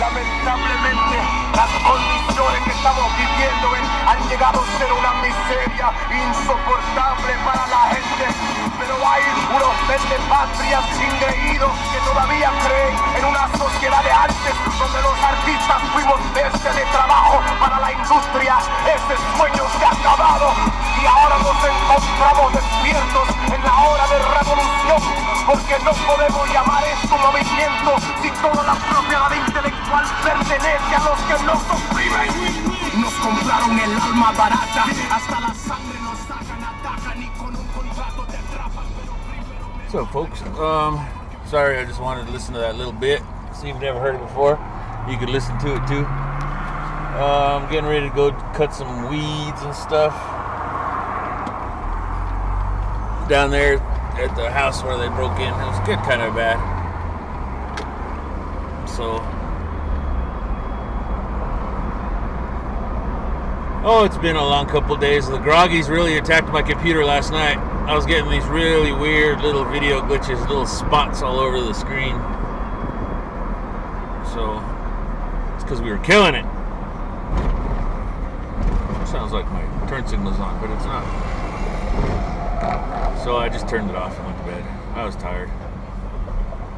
Lamentablemente, las condiciones que estamos viviendo han llegado a ser una miseria insoportable para la gente. Pero hay unos patrias ingreídos que todavía creen en una sociedad de artes donde los artistas fuimos bestia de trabajo para la industria. Ese sueño se ha acabado y ahora nos encontramos despiertos en la hora de revolución, porque no podemos llamar esto movimiento si toda la propiedad intelectual pertenece a los que nos oprimen. Nos compraron el alma barata, hasta la sangre nos sacan, atacan y con un contrato te atrapan. What's up, folks? Sorry, I just wanted to listen to that little bit. See if you've never heard it before. You could listen to it too. I'm getting ready to go cut some weeds and stuff down there at the house where they broke in. It was getting kind of bad. So, it's been a long couple days. The groggies really attacked my computer last night. I was getting these really weird little video glitches, little spots all over the screen. So, it's because we were killing it. Sounds like my turn signal's on, but it's not. So I just turned it off and went to bed. I was tired.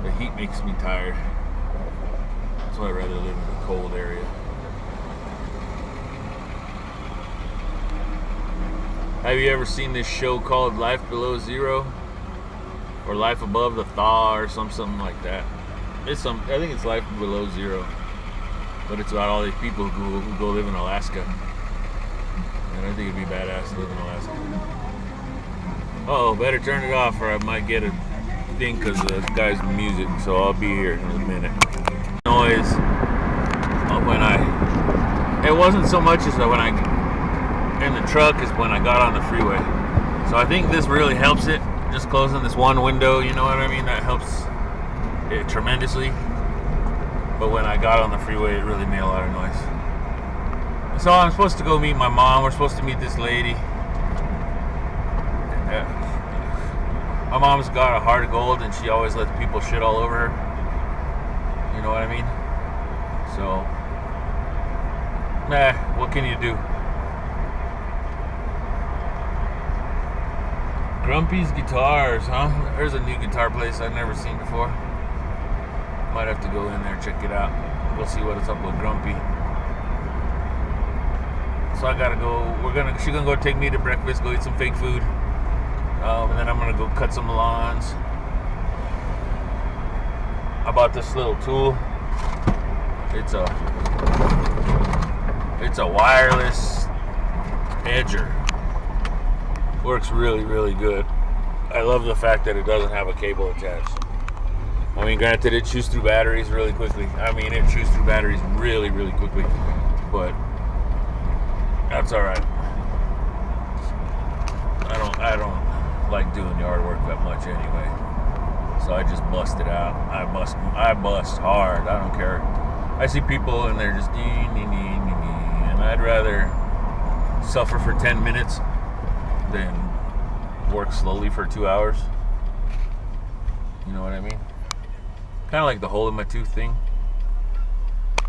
The heat makes me tired. That's why I'd rather live in a cold area. Have you ever seen this show called Life Below Zero? Or Life Above the Thaw or something like that? I think it's Life Below Zero. But it's about all these people who go live in Alaska. And I think it'd be badass to live in Alaska. Better turn it off or I might get a thing because of the guy's music. So I'll be here in a minute. Noise. It wasn't so much as when I in the truck as when I got on the freeway. So I think this really helps it. Just closing this one window, you know what I mean? That helps it tremendously. But when I got on the freeway, it really made a lot of noise. So I'm supposed to go meet my mom. We're supposed to meet this lady. My mom's got a heart of gold and she always lets people shit all over her. You know what I mean? So, what can you do? Grumpy's Guitars, huh? There's a new guitar place I've never seen before. Might have to go in there and check it out. We'll see what it's up with Grumpy. So I gotta go. She's gonna go take me to breakfast, go eat some fake food, and then I'm gonna go cut some lawns. I bought this little tool. It's a wireless edger. Works really, really good. I love the fact that it doesn't have a cable attached. I mean, granted, it chews through batteries really quickly. It chews through batteries really, really quickly, but that's all right. I don't like doing yard work that much anyway, so I just bust it out. I bust hard. I don't care. I see people and they're just and I'd rather suffer for 10 minutes than work slowly for 2 hours. You know what I mean? Kind of like the hole in my tooth thing.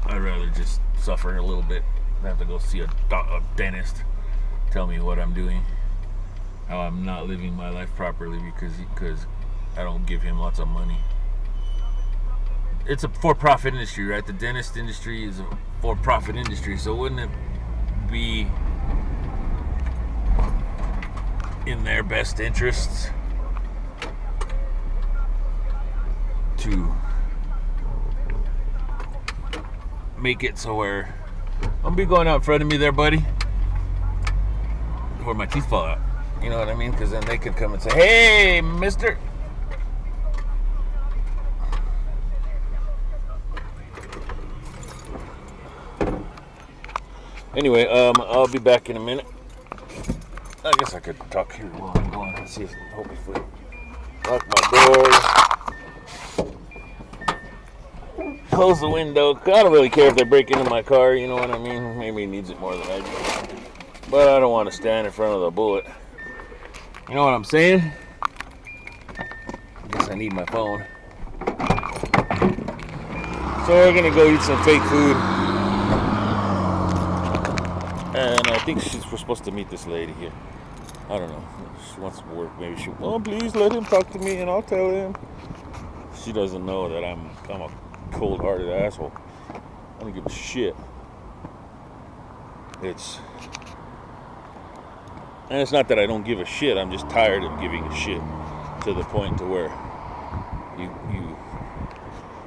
I'd rather just suffer a little bit than have to go see a dentist tell me what I'm doing, how I'm not living my life properly because I don't give him lots of money. It's a for-profit industry, right? The dentist industry is a for-profit industry, so wouldn't it be in their best interests to make it so where Don't be going out in front of me there, buddy, where my teeth fall out. You know what I mean? Because then they could come and say, hey, mister. Anyway, I'll be back in a minute. I guess I could talk here while I'm going. Let's see if hopefully lock my door. Close the window. I don't really care if they break into my car, you know what I mean? Maybe he needs it more than I do. But I don't want to stand in front of the bullet. You know what I'm saying? I guess I need my phone. So we're gonna go eat some fake food. And I think we're supposed to meet this lady here. I don't know. She wants to work. Maybe she. Oh, please let him talk to me, and I'll tell him. She doesn't know that I'm a cold-hearted asshole. I don't give a shit. It's not that I don't give a shit. I'm just tired of giving a shit to the point to where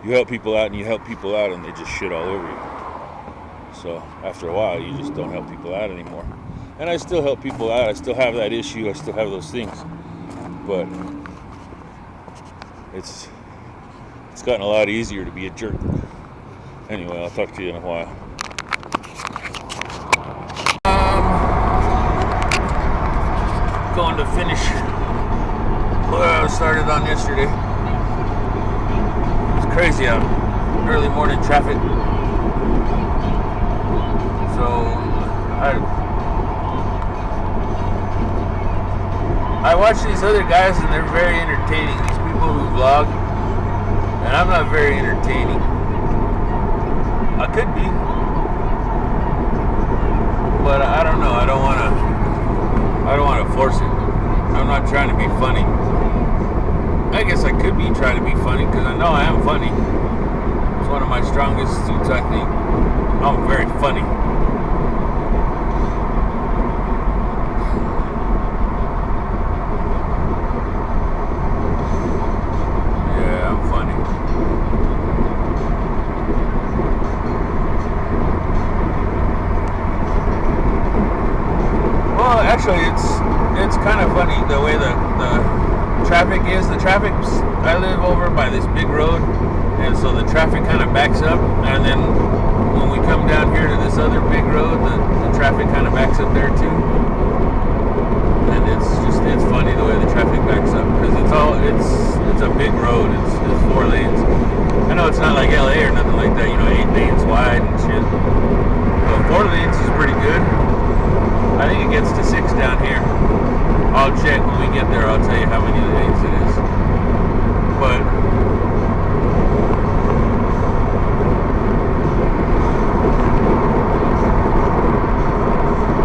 you help people out and you help people out and they just shit all over you. So after a while, you just don't help people out anymore. And I still help people out. I still have that issue. I still have those things. But it's gotten a lot easier to be a jerk. Anyway, I'll talk to you in a while. Going to finish what I started on yesterday. It's crazy out. Early morning traffic. So I watch these other guys and they're very entertaining. These people who vlog, and I'm not very entertaining. I could be, but I don't know. I don't want to force it. I'm not trying to be funny. I guess I could be trying to be funny because I know I am funny. It's one of my strongest suits, I think. I'm very funny. Yeah, I'm funny. Well, actually, it's kind of funny the way the traffic is. The traffic's, I live over by this big road, and so the traffic kind of backs up, and then when we come down here to this other big road, the traffic kind of backs up there too. And it's funny the way the traffic backs up because it's a big road. It's 4 lanes. I know it's not like LA or nothing like that, 8 lanes wide and shit. But 4 lanes is pretty good. I think it gets to 6 down here. I'll check when we get there. I'll tell you how many lanes it is. But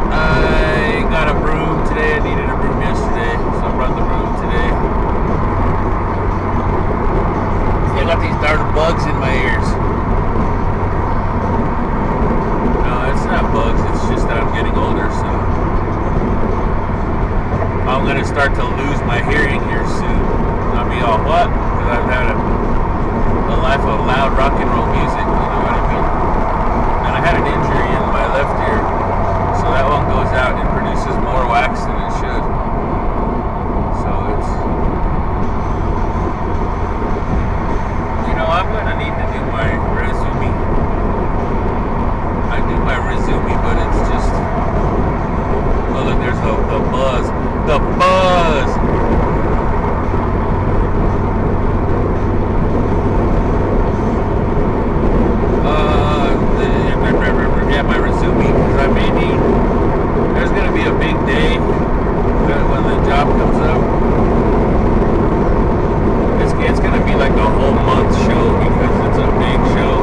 I got a broom today. I needed a broom yesterday, so I brought the broom today. See, I got these darn bugs in my ears. No, it's not bugs. It's just that I'm getting older, so I'm gonna start to lose my hearing here soon. I'll be all what? Because I've had a life of loud rock and roll music, you know what I mean? And I had an injury in my left ear, so that one goes out and produces more wax than it should. So it's, I'm gonna need to do my resume. I do my resume, but it's just, oh look, there's the buzz. The buzz! Yeah, my resume, because I may need, there's going to be a big day when the job comes up. It's going to be like a whole month show because it's a big show.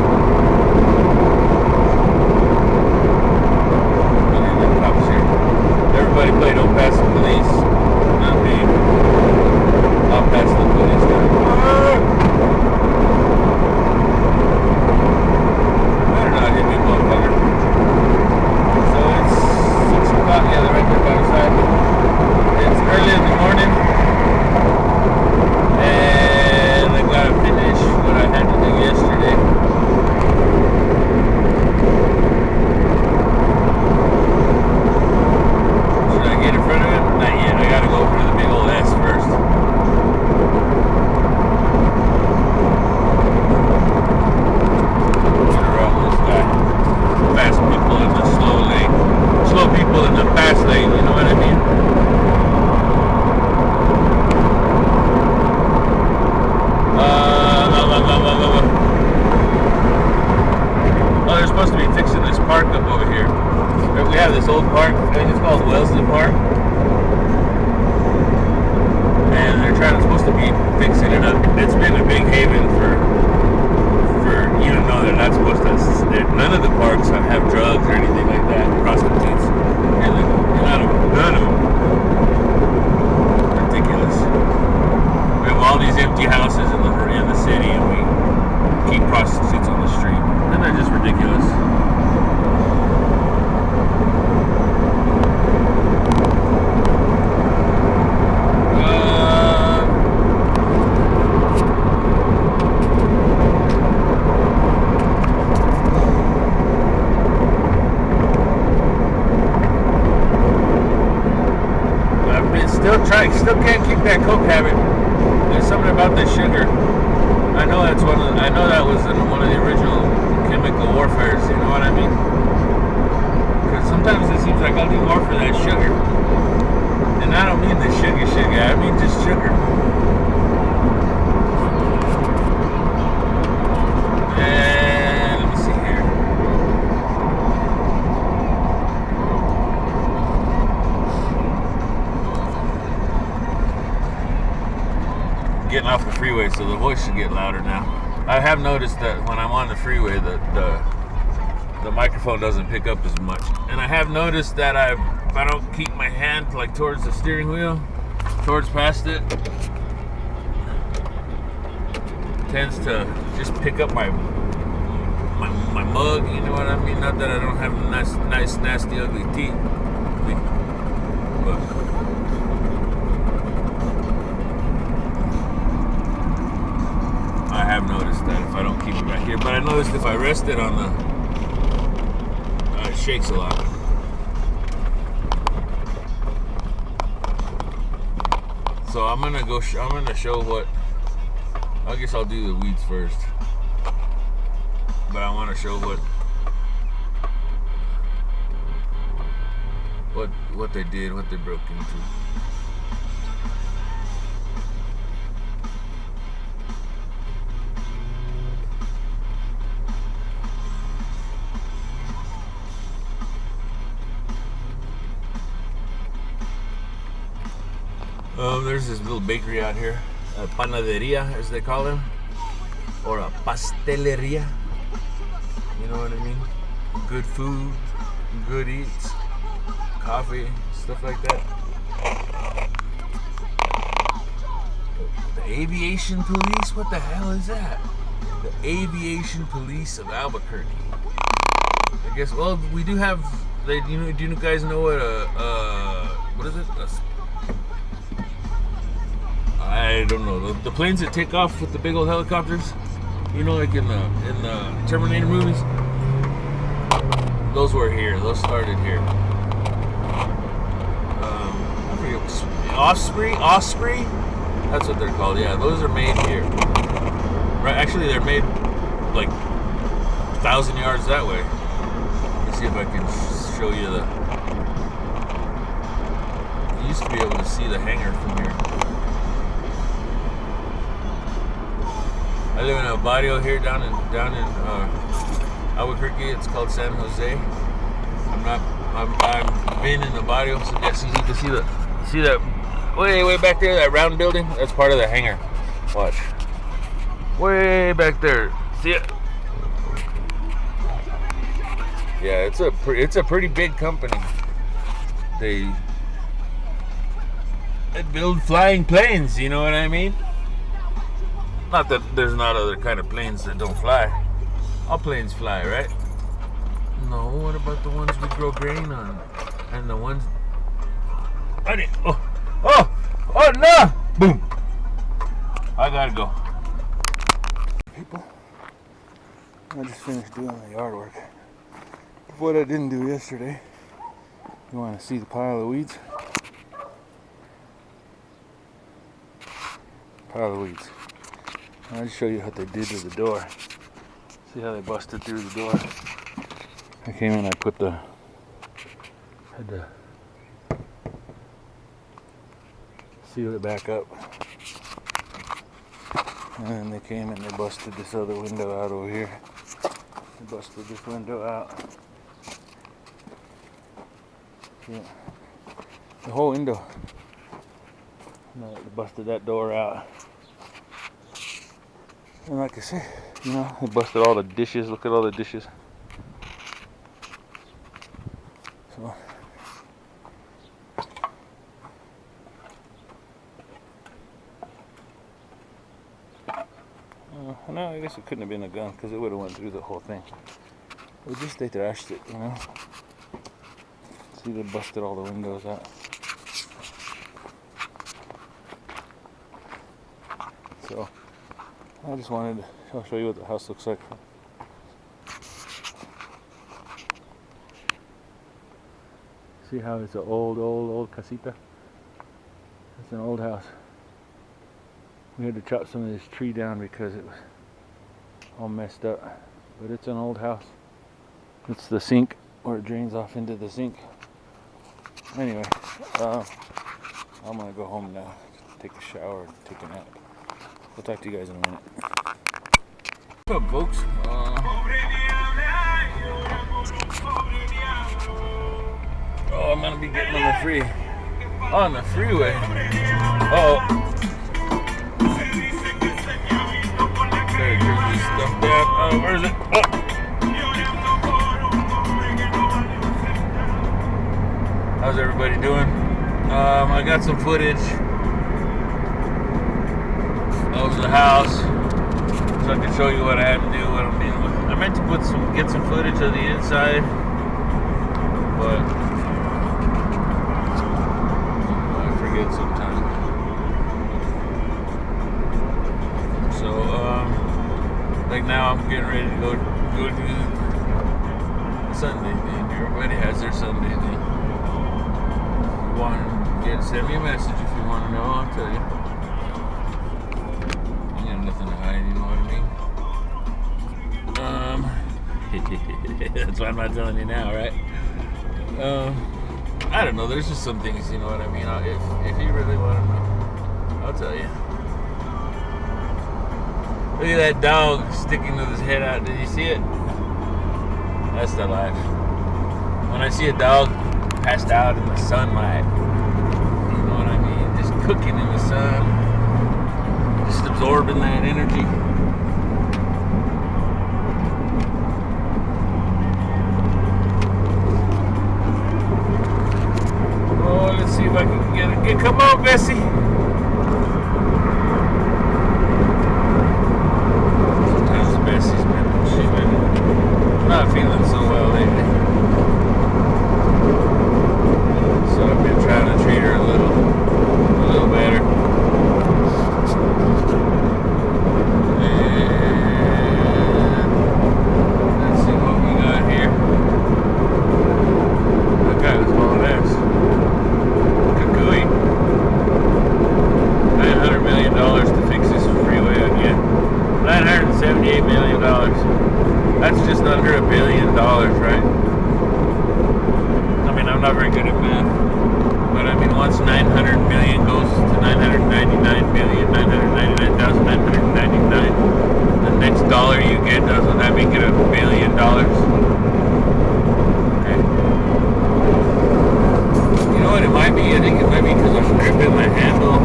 And then the cops here. Everybody play Don't Pass the Police. Not me. I'll pass the police guy. Better not hit me, motherfucker. So it's 6 o'clock. Yeah, they're right there by the side. It's early in the morning. And I gotta finish what I had to do yesterday. Should I get in front of it? Not yet. I gotta go over to the big old S first. Get around this guy. Fast people in the slow lane. Slow people in the fast lane, you know what I mean? Oh, they're supposed to be fixing this park up over here. We have this old park, I think it's called Wellesley Park. And they're supposed to be fixing it up. It's been a big haven for even though they're not supposed to. None of the parks have drugs or anything like that. Prostitutes, none of them. Ridiculous. We have all these empty houses in the city, and we keep prostitutes on the street. Isn't that just ridiculous? Still can't keep that coke habit. There's something about the sugar. I know that was in one of the original chemical warfares. You know what I mean? Because sometimes it seems like I'll do more for that sugar, and I don't mean the sugar. I mean just sugar. And let me see here. Getting off the freeway, so the voice should get louder now. I have noticed that when I'm on the freeway, the microphone doesn't pick up as much, and I have noticed that if I don't keep my hand like towards the steering wheel, towards past it, tends to just pick up my mug. You know what I mean? Not that I don't have nice, nasty, ugly teeth, but. I have noticed that if I don't keep it back here, but I noticed if I rest it on the, it shakes a lot. So I'm gonna show what. I guess I'll do the weeds first, but I want to show what they did, what they broke into. There's this little bakery out here, a panaderia as they call them, or a pasteleria. You know what I mean? Good food, good eats, coffee, stuff like that. The aviation police? What the hell is that? The aviation police of Albuquerque. I guess. Well, we do have. Do you guys know what is it? I don't know. The planes that take off with the big old helicopters, you know, like in the Terminator movies. Those were here. Those started here. I forget. Osprey. That's what they're called. Yeah, those are made here. Right. Actually, they're made like 1,000 yards that way. Let's see if I can show you the. You used to be able to see the hangar from here. I live in a barrio here down in Albuquerque. It's called San Jose. I've been in the barrio, so yes, you can see that way back there, that round building. That's part of the hangar. Watch, way back there. See it? Yeah, it's a pretty big company. They build flying planes. You know what I mean? Not that there's not other kind of planes that don't fly. All planes fly, right? No, what about the ones we grow grain on? And the ones... Oh no! Boom! I gotta go. People, I just finished doing the yard work. What I didn't do yesterday. You want to see the pile of weeds? Pile of weeds. I'll just show you what they did to the door. See how they busted through the door. I came in, had to seal it back up. And then they came and they busted this other window out over here. They busted this window out. Yeah. The whole window. They busted that door out. And like I said, You know, they busted all the dishes. Look at all the dishes. So. No, I guess it couldn't have been a gun because it would have went through the whole thing. But just they thrashed it, you know. See, they busted all the windows out. So I just wanted to, I'll show you what the house looks like. See how it's an old casita? It's an old house. We had to chop some of this tree down because it was all messed up. But it's an old house. It's the sink where it drains off into the sink. Anyway, I'm gonna go home now, take a shower, and take a nap. We'll talk to you guys in a minute. What's up, folks? I'm gonna be getting on the freeway. Better turn this stuff down. Where is it? How's everybody doing? I got some footage of the house, so I can show you what I had to do, what I'm dealing with. I meant to get some footage of the inside, but I forget sometimes. So, like now I'm getting ready to go do the Sunday thing. Everybody has their Sunday thing. Send me a message if you want to know. I'll tell you. You got nothing to hide, you know what I mean? That's why I'm not telling you now, right? I don't know. There's just some things, you know what I mean. If you really want to know, I'll tell you. Look at that dog sticking with his head out. Did you see it? That's the life. When I see a dog passed out in the sunlight, cooking in the sun, just absorbing that energy. Oh, let's see if I can get it. Come on, Bessie. Sometimes Bessie's been not feeling so well lately, so I've been trying to treat her a little better. And let's see what we got here. That guy was hauling ass. Kakooey. $900 million to fix this freeway again. $978 million. That's just under $1 billion, right? I mean, I'm not very good at math. But I mean, once 900 million goes to 999 million, 999,999, the next dollar you get, doesn't that make it $1 billion? Okay. You know what it might be? I think it might be because I'm gripping the handle.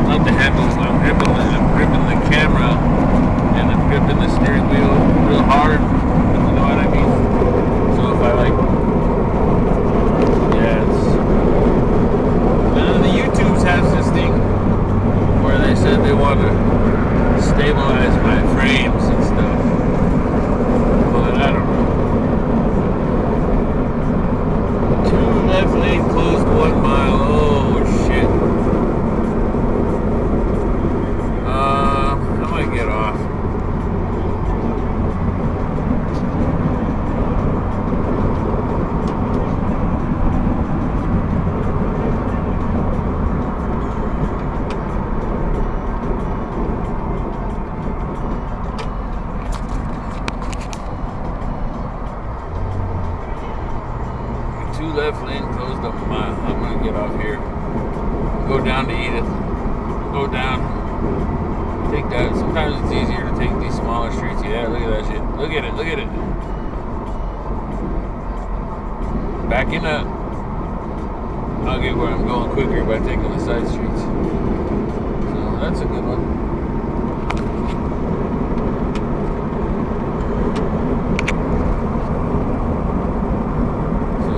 Not the handle, I'm gripping the camera, and I'm gripping the steering wheel real hard. You know what I mean? So if I like, the YouTubes has this thing where they said they want to stabilize my frames and stuff, but I don't know. 2 left lane closed 1 mile. Oh shit. I might get off. Left lane closed up a mile. I'm gonna get off here. Go down to Edith. Go down. Take that. Sometimes it's easier to take these smaller streets. Yeah, look at that shit. Look at it. Look at it. Backing up. I'll get where I'm going quicker by taking the side streets. So that's a good one. So,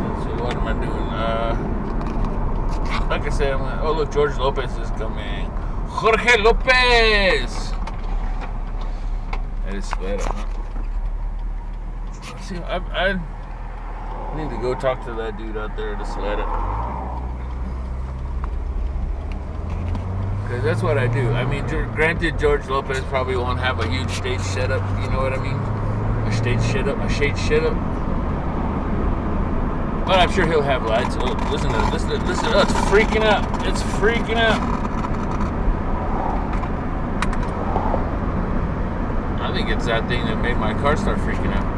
let's see, what am I doing? Like I said, oh look, George Lopez is coming. Jorge Lopez! That is better, huh? See, I need to go talk to that dude out there to sled it. Because that's what I do. I mean, granted, George Lopez probably won't have a huge stage setup, you know what I mean? A stage setup. But I'm sure he'll have lights. Oh, listen to it. Listen. Oh, it's freaking out. It's freaking out. I think it's that thing that made my car start freaking out.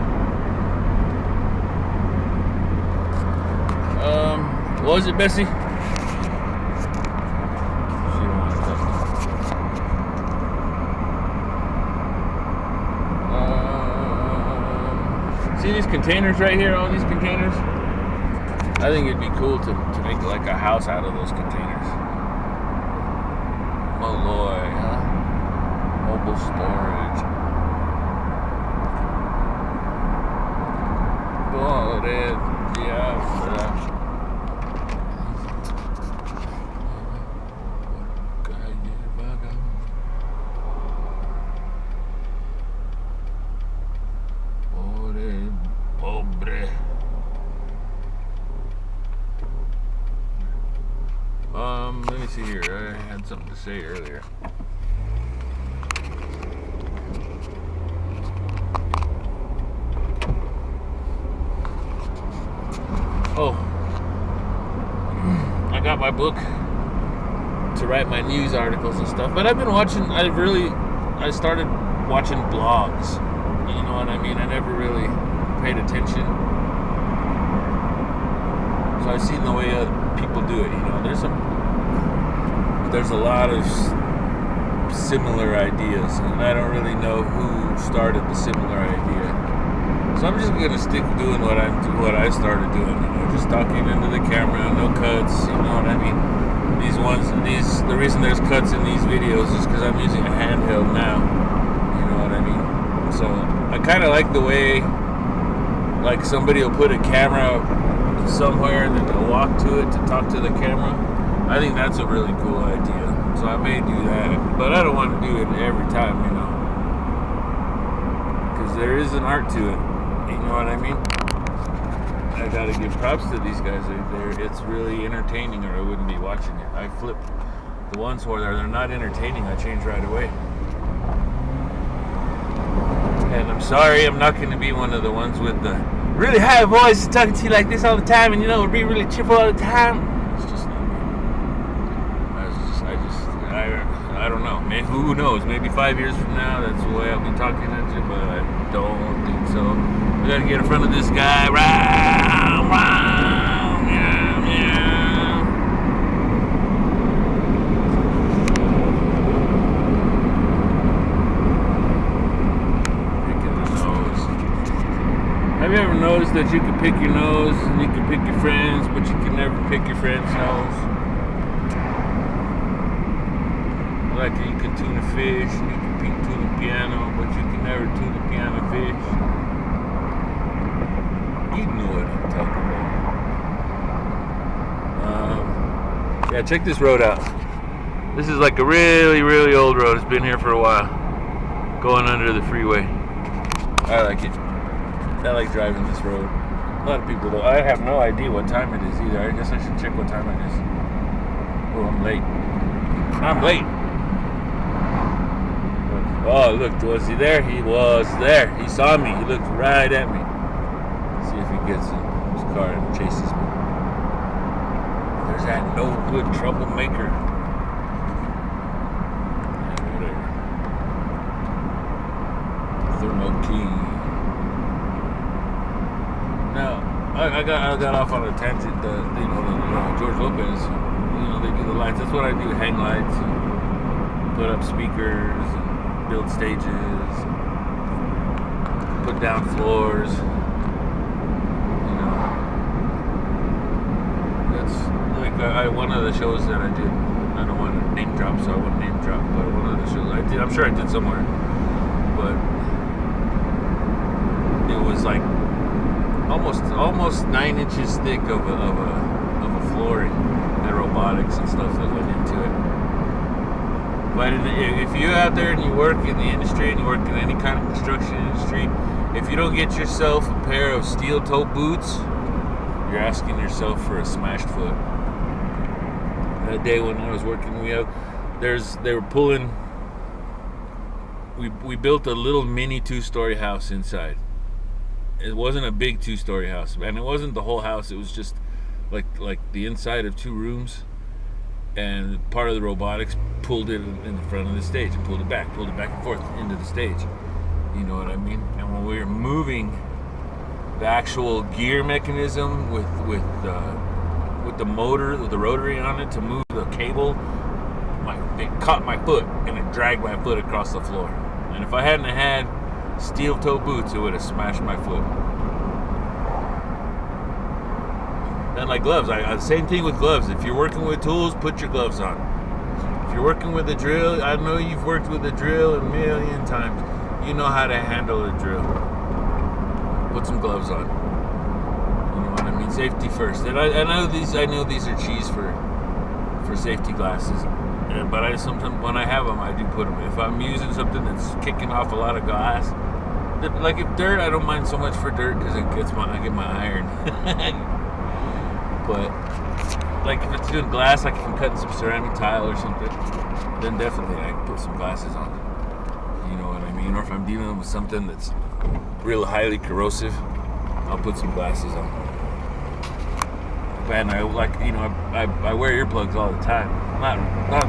What was it, Bessie? See these containers right here? All these containers? I think it'd be cool to make like a house out of those containers. Malloy, huh? Mobile storage. Let me see here. I had something to say earlier. Oh, I got my book to write my news articles and stuff, but I've been watching, I started watching blogs, you know what I mean? I never really paid attention, so I've seen the way people do it, you know, there's a lot of similar ideas, and I don't really know who started the similar idea. So I'm just gonna stick doing what I started doing, you know, just talking into the camera, no cuts, you know what I mean? The reason there's cuts in these videos is because I'm using a handheld now, you know what I mean? So I kind of like the way, like somebody will put a camera somewhere and then they'll walk to it to talk to the camera. I think that's a really cool idea. So I may do that, but I don't want to do it every time, you know, because there is an art to it. You know what I mean? I gotta give props to these guys. It's really entertaining, or I wouldn't be watching it. I flip the ones where they're not entertaining. I change right away. And I'm sorry, I'm not going to be one of the ones with the really high voice talking to you like this all the time, and you know, be really cheerful all the time. It's just not me. I don't know. Maybe, who knows? Maybe 5 years from now, that's the way I'll be talking at you, but I don't think so. We gotta get in front of this guy. Round, round, yeah, yeah. Picking the nose. Have you ever noticed that you can pick your nose and you can pick your friends, but you can never pick your friend's nose? Like you can tune a fish, and you can tune a piano, but you can never tune a piano fish. You know what I'm talking about. Yeah, check this road out. This is like a really, really old road. It's been here for a while. Going under the freeway. I like it. I like driving this road. A lot of people don't. I have no idea what time it is either. I guess I should check what time it is. Oh, I'm late. I'm late. Oh, look, was he there? He was there. He saw me. He looked right at me. Let's see if he gets in his car and chases me. There's that no good troublemaker. Yeah, whatever. Thermo King. Now, I got off on a tangent. George Lopez. You know, they do the lights. That's what I do. Hang lights. And put up speakers. And build stages, put down floors, you know. one of the shows that I did, I don't want to name drop, so I won't name drop, but one of the shows I did, I'm sure I did somewhere, but it was like almost 9 inches thick of a flooring and robotics and stuff that went into it. But if you're out there and you work in the industry and you work in any kind of construction industry, if you don't get yourself a pair of steel-toe boots, you're asking yourself for a smashed foot. That day when I was working, they were pulling. We built a little mini 2-story house inside. It wasn't a big 2-story house, and it wasn't the whole house. It was just like the inside of 2 rooms, and part of the robotics pulled it in the front of the stage and pulled it back and forth into the stage. You know what I mean? And when we were moving the actual gear mechanism with the motor, with the rotary on it to move the cable, it caught my foot and it dragged my foot across the floor. And if I hadn't had steel-toe boots, it would have smashed my foot. And like gloves, same thing with gloves. If you're working with tools, put your gloves on. If you're working with a drill, I know you've worked with a drill a million times. You know how to handle a drill. Put some gloves on. You know what I mean? Safety first. And I know these are cheese for safety glasses. But sometimes when I have them, I do put them. If I'm using something that's kicking off a lot of glass, like if dirt, I don't mind so much for dirt because I get my iron. But like if it's doing glass, like if I'm cutting some ceramic tile or something, then definitely I can put some glasses on. You know what I mean? Or if I'm dealing with something that's real highly corrosive, I'll put some glasses on. And I wear earplugs all the time. Not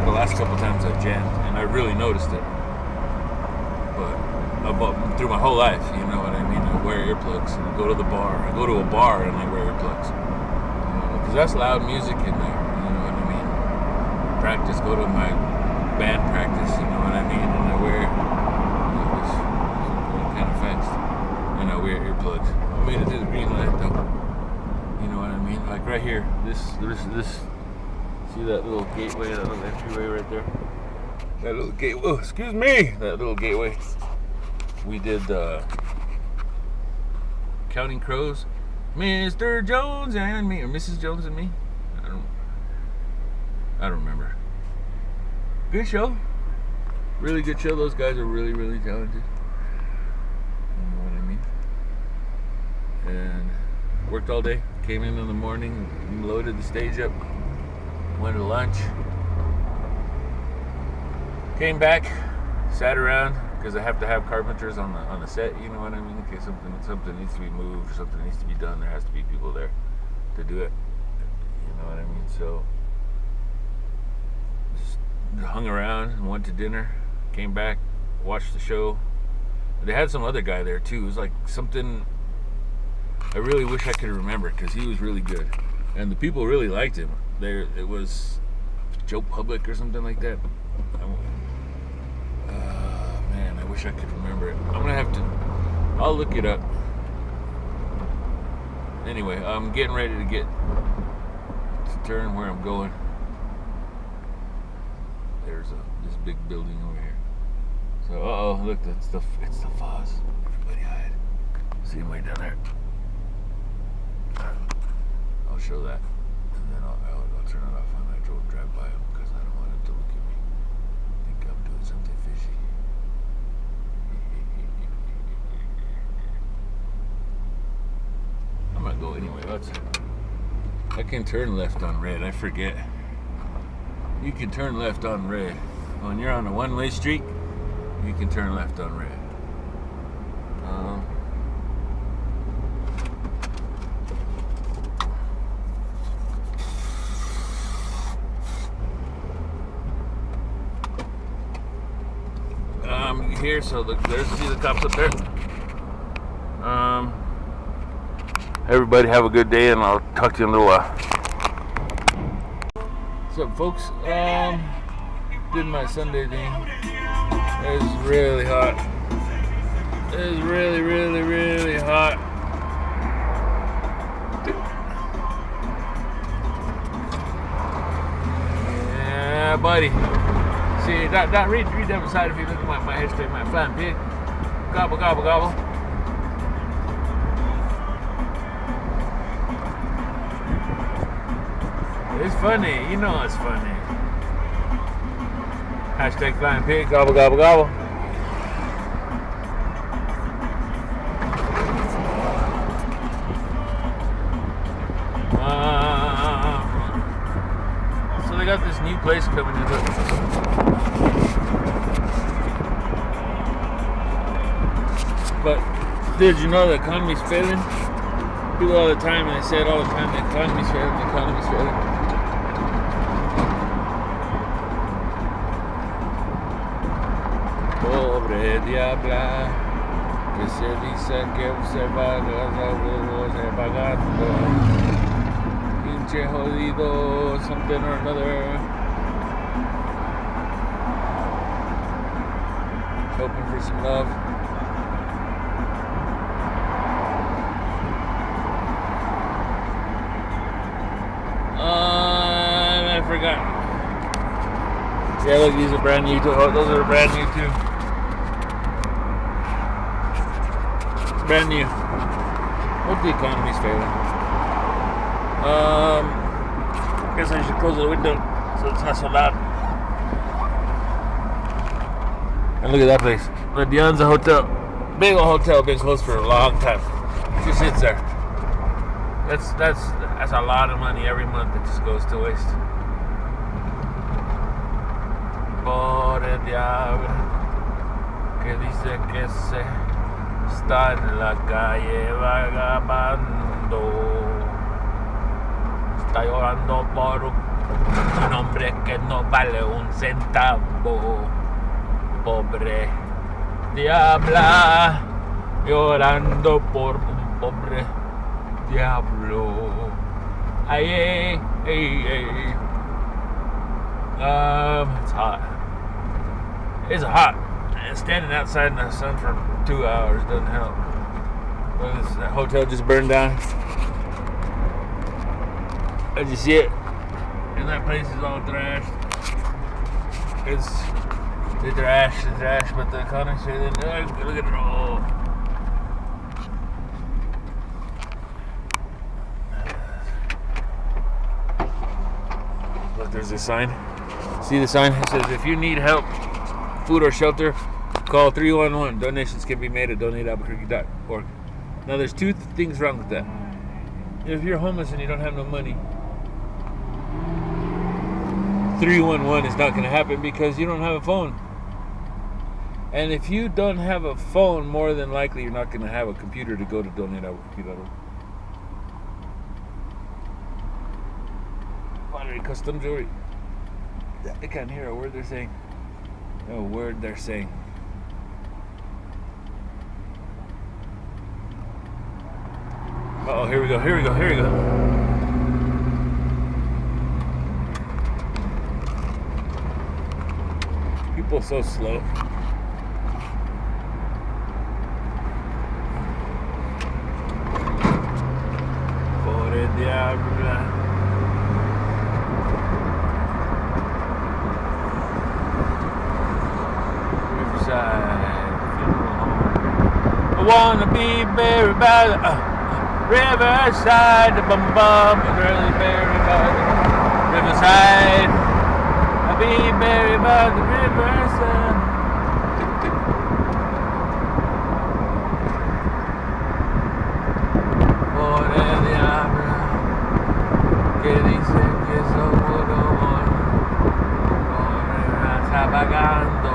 the last couple times I jammed, and I really noticed it. But through my whole life, you know what I mean? I wear earplugs. I go to the bar. I go to a bar and I wear earplugs. Because that's loud music in there. You know what I mean? Practice. Go to my band practice. You know what I mean? And I wear kind of fast. And I wear earplugs. I made it to the green light though. You know what I mean? Like right here, this. See that little gateway, that little entryway right there? That little gateway. Oh, excuse me. That little gateway. We did Counting Crows, Mr. Jones and me, or Mrs. Jones and me. I don't remember. Good show. Really good show. Those guys are really, really talented. You know what I mean? And worked all day. Came in the morning, loaded the stage up, went to lunch, came back, sat around because I have to have carpenters on the set. You know what I mean? In case something needs to be moved, or something needs to be done, there has to be people there to do it. You know what I mean? So just hung around and went to dinner, came back, watched the show. They had some other guy there too. It was like something I really wish I could remember because he was really good, and the people really liked him. It was Joe Public or something like that. Man, I wish I could remember it. I'll look it up. Anyway, I'm getting ready to turn where I'm going. There's this big building over here. So, look, it's the fuzz. Everybody hide. See him way down there. I'll show that, and then I'll turn it off when I drive by him because I don't want him to look at me. Think I'm doing something fishy. I'm gonna go anyway. I can turn left on red. I forget. You can turn left on red. When you're on a one-way street, you can turn left on red. Here, so see the cops up there. Everybody have a good day, and I'll talk to you in a little while. What's up, folks? Did my Sunday thing. It was really hot. It was really, really, really hot. buddy. See, read that beside if you look at my head straight, my flying pig. Gobble, gobble, gobble. It's funny, you know it's funny. Hashtag flying pig, gobble, gobble, gobble. So they got this new place coming in. But did you know the economy's failing? People all the time, and they say it all the time, the economy's failing, the economy's failing. Pobre diabla, que se dice que se va pagando. Pinche jodido, something or another. Hoping for some love. I forgot. Yeah, look, these are brand new too. Oh, those are brand new too. Brand new. Hope the economy's failing. Guess I should close the window so it's not so loud. And look at that place. The Dianza Hotel. Big old hotel, been closed for a long time. Just sits there. That's a lot of money every month that just goes to waste. Pobre diablo, que dice que se está en la calle vagabando. Está llorando por un hombre que no vale un centavo. Pobre diabla, llorando por un pobre diablo. Ay, ay, ay. It's hot. It's hot. And standing outside in the sun for 2 hours doesn't help. Look, that hotel just burned down. Did you see it? And that place is all trashed. It's the trash, but the economy's failing. Look at it all. Look, there's a sign. See the sign? It says, if you need help, food or shelter, call 311. Donations can be made at donatealbuquerque.org. Now, there's two things wrong with that. If you're homeless and you don't have no money, 311 is not going to happen because you don't have a phone. And if you don't have a phone, more than likely you're not going to have a computer to go to donatealbuquerque.org. Pottery, custom jewelry. I can't hear a word they're saying. No word they're saying. Oh, here we go. People so slow. Pobre diabla. I wanna be buried by the riverside, bum bum, really buried by the riverside. I'll be buried by the riverside. Pobre diablo, que dice que solo está pagando.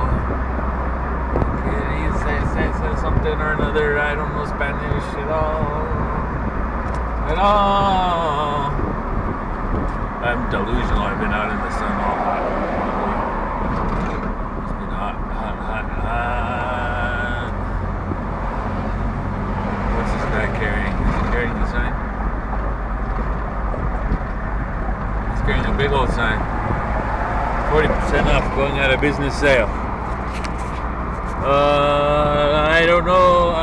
Say something or another. I don't know Spanish at all. I'm delusional. I've been out in the sun all hot. It's been hot. What's this guy carrying? Is he carrying the sign? He's carrying a big old sign. 40% off, going out of business sale. I don't know.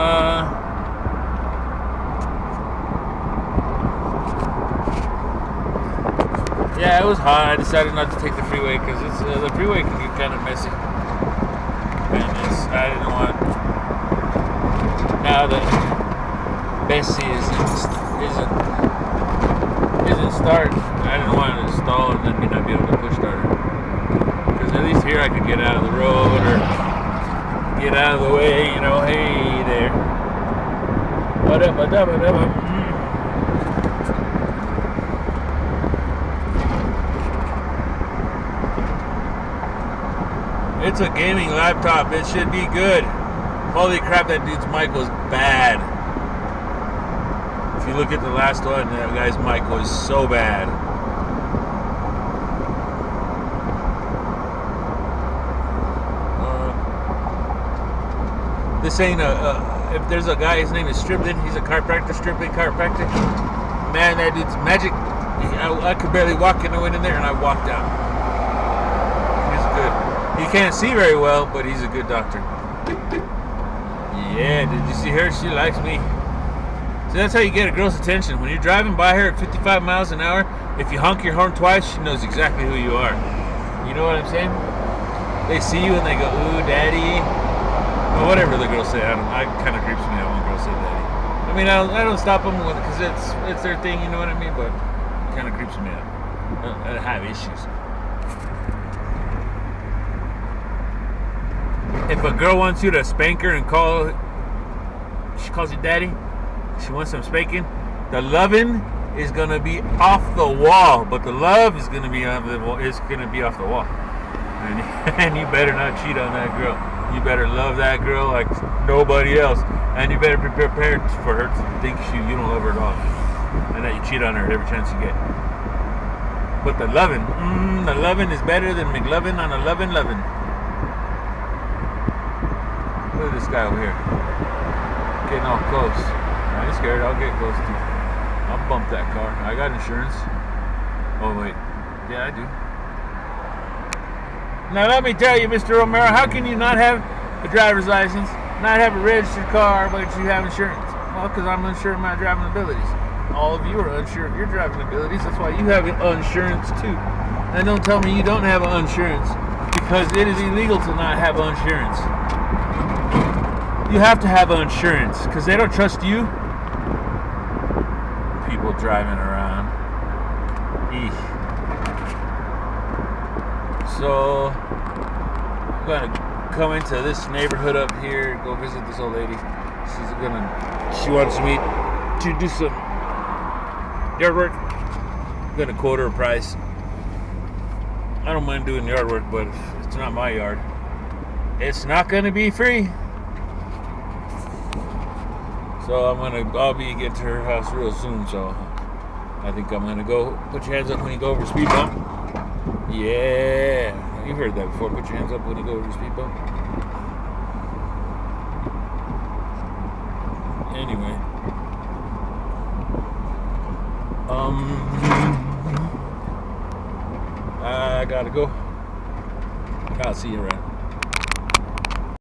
Yeah, it was hot. I decided not to take the freeway because it's the freeway can get kind of messy, and I didn't want now that Bessie isn't start. I didn't want to stall and then me not be able to push start her. Because at least here I could get out of the road or get out of the way. You know, hey there. It's a gaming laptop. It should be good. Holy crap, that dude's mic was bad. If you look at the last one, that guy's mic was so bad. This ain't if there's a guy, his name is Striplin, he's a chiropractor, man, that dude's magic. I could barely walk in. I went in there and I walked out. He's good. He can't see very well, but he's a good doctor. Yeah, did you see her? She likes me. So that's how you get a girl's attention. When you're driving by her at 55 miles an hour, if you honk your horn twice, she knows exactly who you are. You know what I'm saying? They see you and they go, ooh, daddy. Or whatever the girls say. I kind of creeps me out when girls say daddy. I mean, I don't stop them because it's their thing, you know what I mean? But it kind of creeps me out. I have issues. If a girl wants you to spank her and she calls you daddy, she wants some spanking, the loving is gonna be off the wall, but the love is gonna be off the wall. And you better not cheat on that girl. You better love that girl like nobody else, and you better be prepared for her to think you don't love her at all, and that you cheat on her every chance you get. But the loving is better than McLovin on a lovin'. Look at this guy over here, getting all close. I ain't scared. I'll get close too. I'll bump that car. I got insurance. Oh wait, yeah I do. Now let me tell you, Mr. Romero, how can you not have a driver's license, not have a registered car, but you have insurance? Well, because I'm unsure of my driving abilities. All of you are unsure of your driving abilities. That's why you have insurance too. And don't tell me you don't have insurance, because it is illegal to not have insurance. You have to have insurance because they don't trust you. People driving around. Eesh. So I'm gonna come into this neighborhood up here, go visit this old lady. She wants me to do some yard work. I'm gonna quote her a price. I don't mind doing yard work, but it's not my yard. It's not gonna be free. So I'll be getting to her house real soon. So I think I'm gonna go. Put your hands up when you go over the speed bump. Yeah, you've heard that before. Put your hands up when you go over the speed bump. Anyway, I gotta go. I'll see you around.